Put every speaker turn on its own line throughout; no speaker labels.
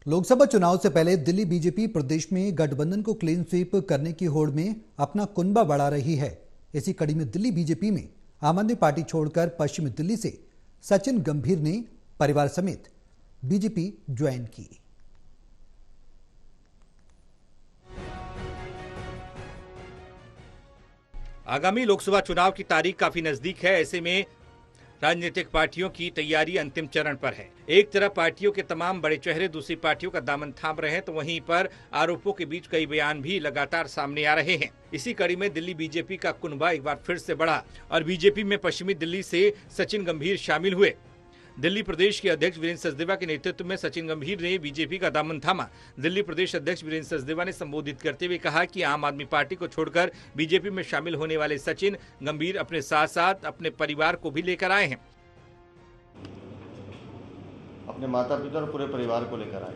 लोकसभा चुनाव से पहले दिल्ली बीजेपी प्रदेश में गठबंधन को क्लीन स्वीप करने की होड़ में अपना कुनबा बढ़ा रही है। इसी कड़ी में दिल्ली बीजेपी में आम आदमी पार्टी छोड़कर पश्चिमी दिल्ली से सचिन गंभीर ने परिवार समेत बीजेपी ज्वाइन की।
आगामी लोकसभा चुनाव की तारीख काफी नजदीक है। ऐसे में राजनीतिक पार्टियों की तैयारी अंतिम चरण पर है। एक तरफ पार्टियों के तमाम बड़े चेहरे दूसरी पार्टियों का दामन थाम रहे हैं, तो वहीं पर आरोपों के बीच कई बयान भी लगातार सामने आ रहे हैं। इसी कड़ी में दिल्ली बीजेपी का कुनबा एक बार फिर से बढ़ा और बीजेपी में पश्चिमी दिल्ली से सचिन गंभीर शामिल हुए। दिल्ली प्रदेश के अध्यक्ष वीरेंद्र सचदेवा के नेतृत्व में सचिन गंभीर ने बीजेपी का दामन थामा। दिल्ली प्रदेश अध्यक्ष वीरेंद्र सचदेवा ने संबोधित करते हुए कहा कि आम आदमी पार्टी को छोड़कर बीजेपी में शामिल होने वाले सचिन गंभीर अपने साथ साथ अपने परिवार को भी लेकर आए हैं।
अपने माता पिता और पूरे परिवार को लेकर आए।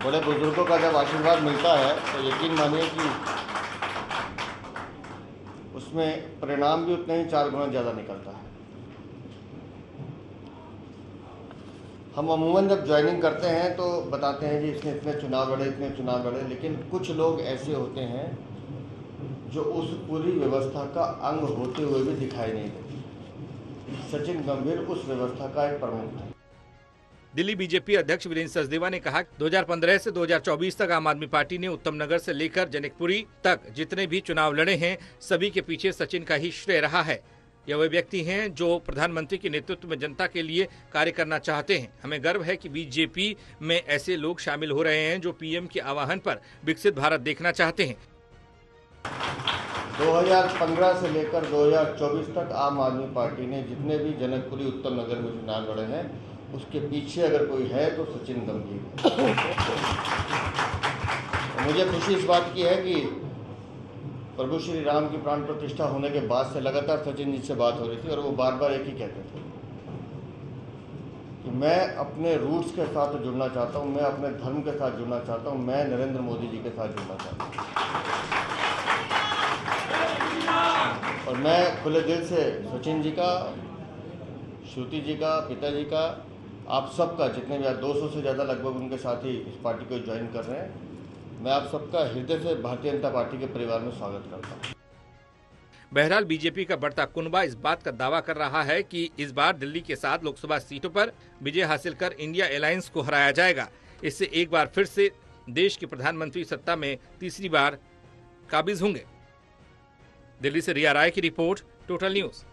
बड़े बुजुर्गों का जब आशीर्वाद मिलता है तो यकीन मानिए कि उसमें परिणाम भी उतने ही 4 गुना ज़्यादा निकलता है। हम अमूमन जब ज्वाइनिंग करते हैं तो बताते हैं कि इसने इतने चुनाव लड़े, इतने चुनाव लड़े, लेकिन कुछ लोग ऐसे होते हैं जो उस पूरी व्यवस्था का अंग होते हुए भी दिखाई नहीं देते। सचिन गंभीर उस व्यवस्था का एक प्रमुख था।
दिल्ली बीजेपी अध्यक्ष वीरेंद्र सचदेवा ने कहा 2015 से 2024 तक आम आदमी पार्टी ने उत्तम नगर से लेकर जनकपुरी तक जितने भी चुनाव लड़े हैं, सभी के पीछे सचिन का ही श्रेय रहा है। यह वे व्यक्ति हैं जो प्रधानमंत्री के नेतृत्व में जनता के लिए कार्य करना चाहते हैं। हमें गर्व है कि बीजेपी में ऐसे लोग शामिल हो रहे हैं जो पीएम के आह्वान पर विकसित भारत देखना चाहते हैं।
2015 से लेकर 2024 तक आम आदमी पार्टी ने जितने भी जनकपुरी उत्तम नगर में चुनाव लड़े हैं, उसके पीछे अगर कोई है तो सचिन गंभीर है। मुझे खुशी इस बात की है कि प्रभु श्री राम की प्राण प्रतिष्ठा होने के बाद से लगातार सचिन जी से बात हो रही थी और वो बार बार एक ही कहते थे कि मैं अपने रूट्स के साथ जुड़ना चाहता हूँ, मैं अपने धर्म के साथ जुड़ना चाहता हूँ, मैं नरेंद्र मोदी जी के साथ जुड़ना चाहता हूँ। और मैं खुले दिल से सचिन जी का, श्रुति जी का, पिताजी का, आप सबका, जितने भी 200 से ज़्यादा लगभग उनके साथी इस पार्टी को ज्वाइन कर रहे हैं, मैं आप सबका हृदय से भारतीय जनता पार्टी के परिवार में स्वागत करता हूं।
बहरहाल बीजेपी का बढ़ता कुनबा इस बात का दावा कर रहा है कि इस बार दिल्ली के 7 लोकसभा सीटों पर विजय हासिल कर इंडिया अलायंस को हराया जाएगा। इससे एक बार फिर से देश के प्रधानमंत्री सत्ता में तीसरी बार काबिज होंगे। दिल्ली से रिया राय की रिपोर्ट, टोटल न्यूज।